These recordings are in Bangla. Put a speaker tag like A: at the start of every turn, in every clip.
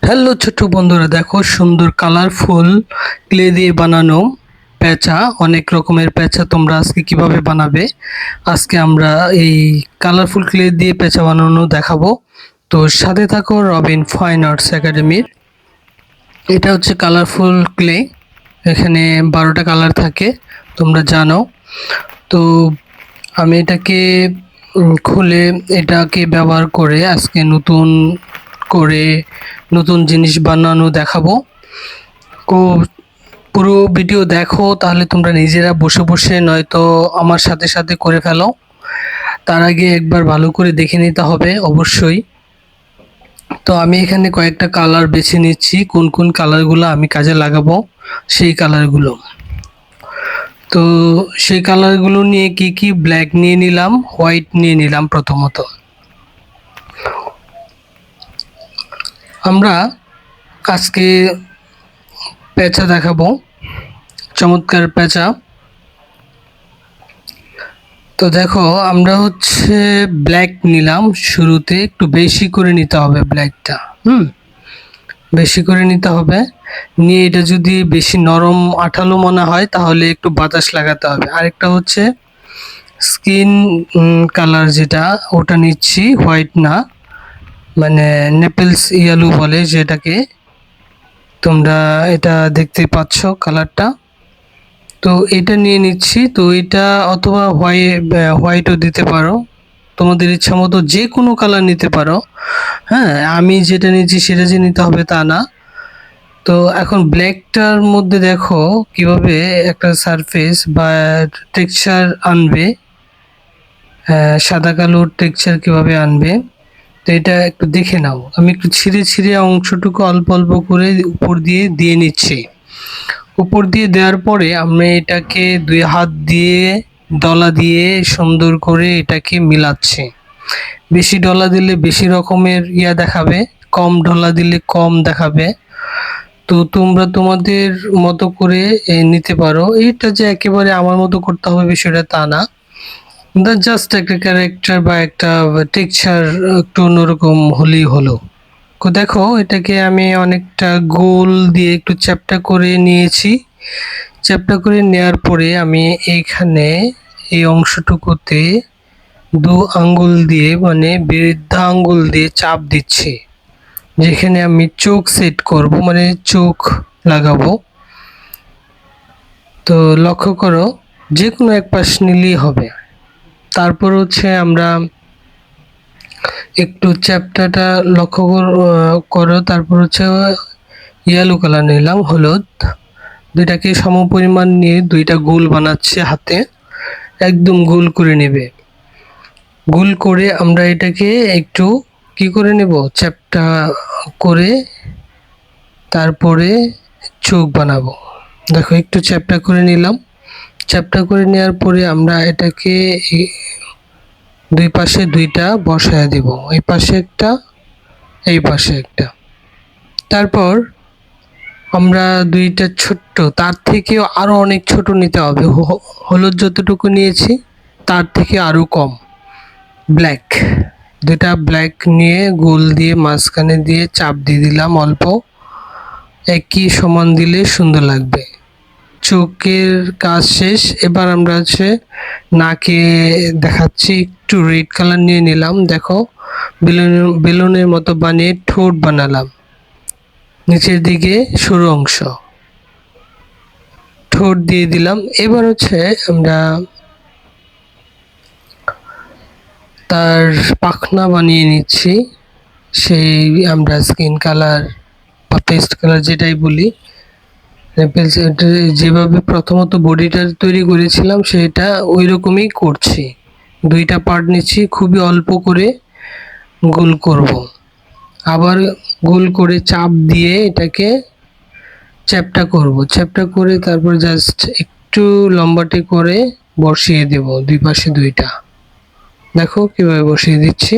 A: হ্যালো ছোট্ট বন্ধুরা, দেখো সুন্দর কালারফুল ক্লে দিয়ে বানানো পেঁচা। অনেক রকমের পেঁচা তোমরা আজকে কিভাবে বানাবে, আজকে আমরা এই কালারফুল ক্লে দিয়ে পেঁচা বানানো দেখাবো। তো সাথে থাকো রবিন ফাইন আর্টস একাডেমির। এটা হচ্ছে কালারফুল ক্লে, এখানে 12টা কালার থাকে তোমরা জানো। তো আমি এটাকে খুলে এটাকে ব্যবহার করে আজকে নতুন করে নতুন জিনিস বানানো দেখাবো। তো পুরো ভিডিও দেখো, তাহলে তোমরা নিজেরা বসে বসে নয়তো আমার সাথে সাথে করে ফেলো। তার আগে একবার ভালো করে দেখে নিতে হবে অবশ্যই। তো আমি এখানে কয়েকটা কালার বেছে নিচ্ছি, কোন কোন কালারগুলো আমি কাজে লাগাবো সেই কালারগুলো। তো সেই কালারগুলো নিয়ে কি কি, ব্ল্যাক নিয়ে নিলাম, হোয়াইট নিয়ে নিলাম। প্রথমত আমরা আজকে পেঁচা দেখাবো, চমৎকার পেঁচা। তো দেখো আমরা হচ্ছে ব্ল্যাক নিলাম, শুরুতে একটু বেশি করে নিতে হবে ব্ল্যাকটা। বেশি করে নিতে হবে। নিয়ে এটা যদি বেশি নরম আঠালো মনে হয় তাহলে একটু বাতাস লাগাতে হবে। আরেকটা হচ্ছে স্কিন কালার, যেটা ওটা নিচ্ছি, হোয়াইট না, মানে নেপেলস ইয়েলো বলে যেটাকে। তোমরা এটা দেখতে পাচ্ছ কালারটা। তো এটা নিয়ে নিচ্ছি। তো এটা অথবা হোয়াইটও দিতে পারো, তোমাদের ইচ্ছা মতো যে কোনো কালার নিতে পারো। হ্যাঁ, আমি যেটা নিচ্ছি সেটা যে নিতে হবে তা না। তো এখন ব্ল্যাকটার মধ্যে দেখো কিভাবে একটা সারফেস বা টেক্সচার আনবে, সাদা কালোর টেক্সচার কিভাবে আনবে। তো এটা একটু দেখে নাও, আমি একটু ছিঁড়ে ছিঁড়ে অংশটুকু অল্প অল্প করে উপর দিয়ে দিয়ে নিচ্ছি। উপর দিয়ে দেওয়ার পরে আমি এটাকে দুই হাত দিয়ে ডলা দিয়ে সুন্দর করে এটাকে মিলাচ্ছি। বেশি ডলা দিলে বেশি রকমের দেখাবে, কম ডলা দিলে কম দেখাবে। তো তোমরা তোমাদের মতো করে নিতে পারো। এটা যে একেবারে আমার মতো করতে হবে বিষয়টা তা না, জাস্ট একটা ক্যারেক্টার বা একটা টেক্সচার একটু অন্যরকম হলেই হলো। তো দেখো এটাকে আমি অনেকটা গোল দিয়ে একটু চ্যাপ্টা করে নিয়েছি। চ্যাপ্টা করে নেওয়ার পরে আমি এইখানে এই অংশটুকুতে দু আঙ্গুল দিয়ে, মানে বৃদ্ধা আঙ্গুল দিয়ে চাপ দিচ্ছি, যেখানে আমি চোখ সেট করব, মানে চোখ লাগাবো। তো লক্ষ্য করো, যে কোনো এক পাশ নিলেই হবে। তারপর হচ্ছে আমরা একটু চ্যাপ্টাটা লক্ষ্য করো। তারপর হচ্ছে ইয়েলো কালার নিলাম, হলুদ। দুইটাকে সম পরিমাণ নিয়ে দুইটা গোল বানাচ্ছে হাতে, একদম গোল করে নেবে। গোল করে আমরা এটাকে একটু কি করে নেব, চ্যাপ্টা করে তারপরে চোখ বানাবো। দেখো একটু চ্যাপ্টা করে নিলাম। চ্যাপ্টা করে নেওয়ার পরে আমরা এটাকে দুই পাশে দুইটা বসায় দেব, এই পাশে একটা, এই পাশে একটা। তারপর আমরা দুইটা ছোট্ট, তার থেকেও আরো অনেক ছোট নিতে হবে। হলুদ যতটুকু নিয়েছি তার থেকে আরো কম ব্ল্যাক, দুটা ব্ল্যাক নিয়ে গোল দিয়ে মাঝখানে দিয়ে চাপ দিয়ে দিলাম অল্প, একই সমান দিলে সুন্দর লাগবে। চোখের কাজ শেষ। এবার আমরা হচ্ছে নাকে দেখাচ্ছি, একটু রেড কালার নিয়ে নিলাম। দেখো বেলুনের মতো বানিয়ে ঠোঁট বানালাম, নিচের দিকে সরু অংশ, ঠোঁট দিয়ে দিলাম। এবার হচ্ছে আমরা তার পাখনা বানিয়ে নিচ্ছি। সেই আমরা স্কিন কালার বা পেস্ট কালার যেটাই বলি, যেভাবে প্রথমত বডিটা তৈরি করেছিলাম সেটা ওই রকমই করছি। দুইটা পার্ট নিচ্ছি, খুবই অল্প করে গোল করব, আবার গোল করে চাপ দিয়ে এটাকে চ্যাপ্টা করব। চ্যাপ্টা করে তারপর জাস্ট একটু লম্বাটে করে বসিয়ে দেব দুই পাশে দুইটা। দেখো কিভাবে বসিয়ে দিচ্ছি।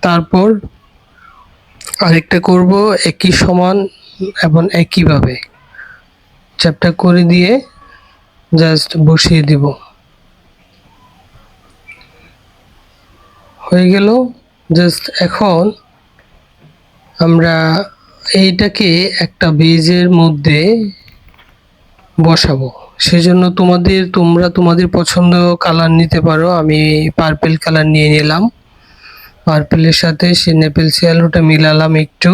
A: তারপর আরেকটা করব একই সমান এবং একইভাবে চ্যাপ্টা করে দিয়ে জাস্ট বসিয়ে দিব। হয়ে গেল। জাস্ট এখন আমরা এইটাকে একটা বেজের মধ্যে বসাবো। সেজন্য তোমরা তোমাদের পছন্দ কালার নিতে পারো। আমি পার্পেল কালার নিয়ে নিলাম। পার্পেলের সাথে সে নেপেলস ইয়েলোটা মিলালাম একটু,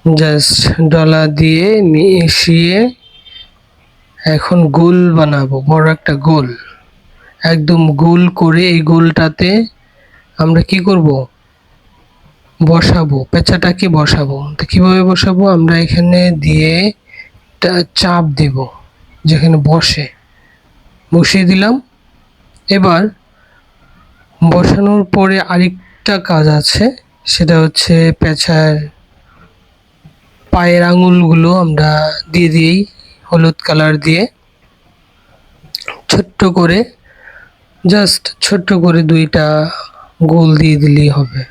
A: জাস্ট ডলা দিয়ে মিশিয়ে এখন গোল বানাবো, বড় একটা গোল, একদম গোল করে এই গোলটাতে আমরা কি করব, বসাবো, পেঁচাটাকে বসাবো। তো কিভাবে বসাবো, আমরা এখানে দিয়ে চাপ দেব, যেখানে বসিয়ে দিলাম। এবার বসানোর পরে আরেকটা কাজ আছে, সেটা হচ্ছে পেঁচার পায়ের আঙুলগুলো আমরা দিয়ে দিই হলুদ কালার দিয়ে, ছোট্ট করে, জাস্ট ছোট্ট করে দুইটা গোল দিয়ে দিলেই হবে।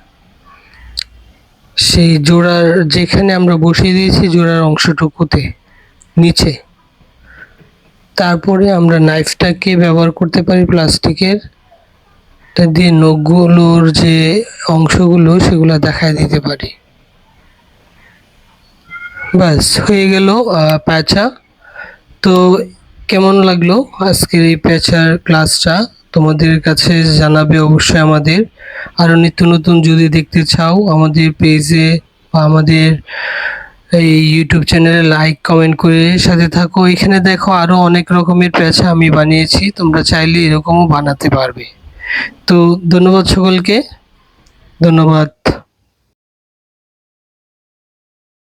A: সেই জোড়ার যেখানে আমরা বসিয়ে দিয়েছি জোড়ার অংশটুকুতে নিচে। তারপরে আমরা নাইফটাকে ব্যবহার করতে পারি প্লাস্টিকের, তা দিয়ে নখগুলোর যে অংশগুলো সেগুলো দেখায় দিতে পারি। ব্যাস হয়ে গেল প্যাঁচা। তো কেমন লাগলো আজকের এই প্যাঁচার ক্লাসটা, তোমাদের কাছে জানাবে অবশ্যই। আমাদের আরও নিত্য নতুন যদি দেখতে চাও আমাদের পেজে বা আমাদের এই ইউটিউব চ্যানেলে লাইক কমেন্ট করে সাথে থাকো। এখানে দেখো আরও অনেক রকমের প্যাঁচা আমি বানিয়েছি, তোমরা চাইলে এরকমও বানাতে পারবে। তো ধন্যবাদ সকলকে, ধন্যবাদ।